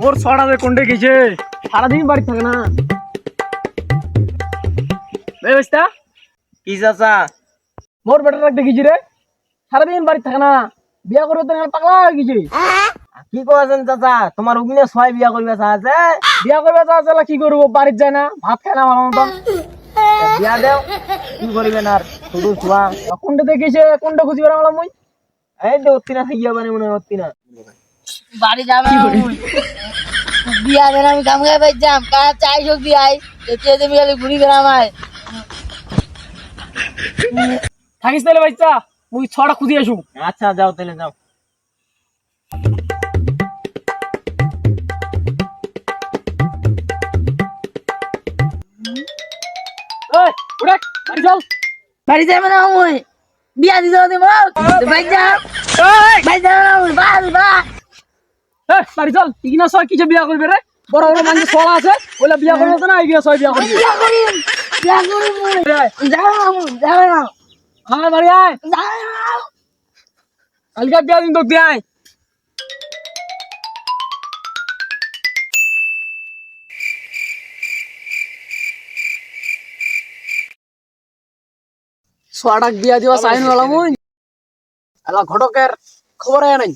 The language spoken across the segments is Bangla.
মোর ছড়া যে কোনটা গেছে সারাদিন বাড়ি থাকে না। ব্যবস্থা কি চাচা? মোর বেটার রাখতে গেছি রে, সারাদিন বাড়ি থাকে না, বিয়া করবে তো পাগলা হয়ে গেছে। কি করছেন চাচা? তোমার উগনে ছয় বিয়া করবে আছে? বিয়া করবে তো কি করবো, বাড়ির যায় না, ভাত খায় না ভালো মতন। বিয়া দেও, কি করিবেন আর শুধু শোয়া। কোনটা দেখেছে কোনটা খুঁজি বেড়ালাম মুই। এই তো অত্তি না থাকিয়া মানে মনে হচ্ছি না। বাড়ি যাবে না মুই। বিয়া দেন আমি কাম গায়ে পাইজাম কা চাই শক্তি আই এতে তুমি খালি ঘুরি বেড়াম আয়। থাকিস তাহলে বাচ্চা, মুই ছড়া খুঁজি আসু। আচ্ছা যাও তাহলে যাও। এই উড়ে বাড়ি চল। বাড়ি যাবে না মুই, বিয়া দিতে হবে পাইজাম পাইজাম না মুই বাড়ি বা এই বাড়ি চল, ইগনা ছয় কিসে বিয়া করবে রে? বড় বড় মানুষ ছড়া আছে, ওইলা বিয়া করবে না, ইগনা ছয় বিয়া করবে। বিয়া করি মুই যাবে না মুই যাবে না আয় বাড়ি আয়, যাবে না। কালকে বিয়া দিন তো দিয়ে আয়। ছড়াক বিয়া দিবা চাইন গেলাম মুই, এলা ঘটকের খবর আয় নাই।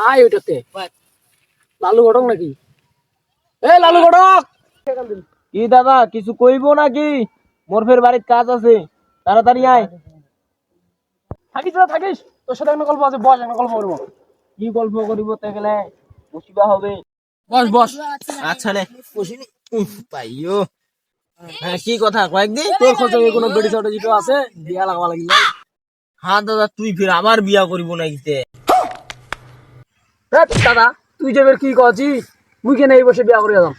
আয় ওইটাতে লালু ঘটক নাকি? এ লালু ঘটক, কি দাদা কিছু কইব নাকি? মোর ফের বাড়ির কাজ আছে, তাড়াতাড়ি আয়। থাকিস না থাকিস, তোর সাথে একটা গল্প আছে, বস একটা গল্প করবো। কি গল্প করিব তে গেলে বসিবা হবে। বস বস। আচ্ছা নে বসিনি। পাইও হ্যাঁ, কি কথা কয়েকদিন? তোর খোঁজে কোনো বেটি ছোট যেটা আছে বিয়া লাগবা লাগিল। হ্যাঁ দাদা, তুই ফির আবার বিয়া করিব নাকিতে? দাদা তুই যে বের কি কছি, মুই কেন এই বসে বিয়া করে যাম?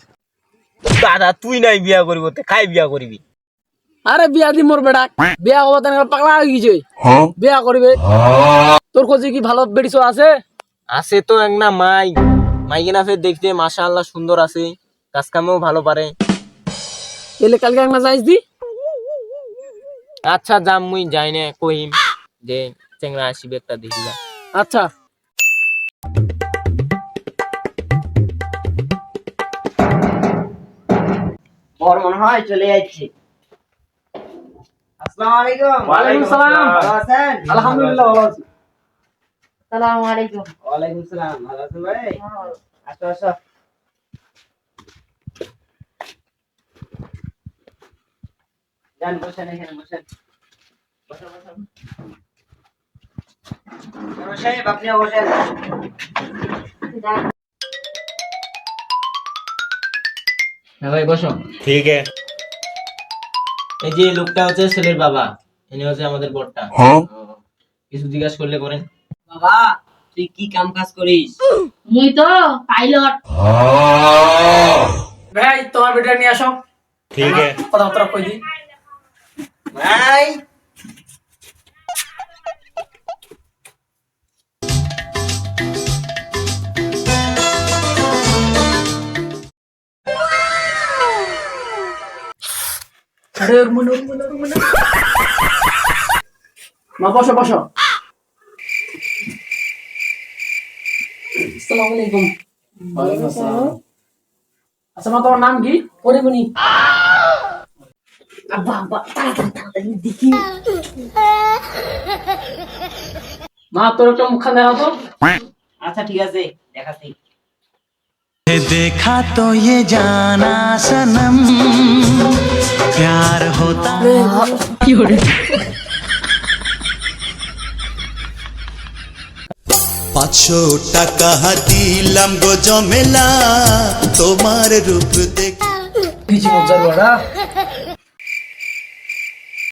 দাদা তুই নাই বিয়া করিব তে খাই বিয়া করিবি? আরে বিয়া দি মোর বেটা, বিয়া করবো তেন পাগলা হয়ে গেছে, বিয়া করবে। তোর খোঁজে কি ভালো বেটি ছোট আছে? আছে তো এক না মাই, মাইকে ফের দেখতে মাশাআল্লাহ সুন্দর আছে, কাজ কামেও ভালো পারে। এলে কালকে একটা যাইস দি। আচ্ছা যাম, মুই যাই না কহিম যে চেংরা আসিবে একটা দেখি যা। আচ্ছা ওর মনে হয় চলে যাচ্ছে। আসসালামু আলাইকুম। ওয়ালাইকুম সালাম। ভালো আছেন? আলহামদুলিল্লাহ ভালো আছি। আসসালামু আলাইকুম। ওয়ালাইকুম সালাম। ভালো আছেন ভাই? আসো আসো। যান বসেন, এখানে বসেন। বসো বসো। সাহেব আপনিও বসেন। হ্যাঁ ভাই বসো। ठीक है। এই যে লোকটা হচ্ছে ছেলের বাবা, ইনি হচ্ছে আমাদের বড়টা। কিছু জিজ্ঞাসা করলে করেন। বাবা তুই কি কাম কাজ করিস? মুই তো পাইলট। ভাই তোমার বেটা নিয়ে আসো, ठीक है। কথাবার্তা কই দি। ভাই আরে মা বসো বসো। আসসালামু আলাইকুম। ওয়ালাইকুম আসসালাম। আচ্ছা মা তোমার নাম কি? পরিমণি। আব্বা আব্বা তাড়াতাড়ি দেখি। মা তোর একটা মুখখান দেখাও তো। আচ্ছা ঠিক আছে দেখাচ্ছি। देखा तो ये जाना सनम प्यार होता কি হরে? 500 টাকা দিলাম গো জমেলা তোমার রূপ দেখে কিছু মজার বড়া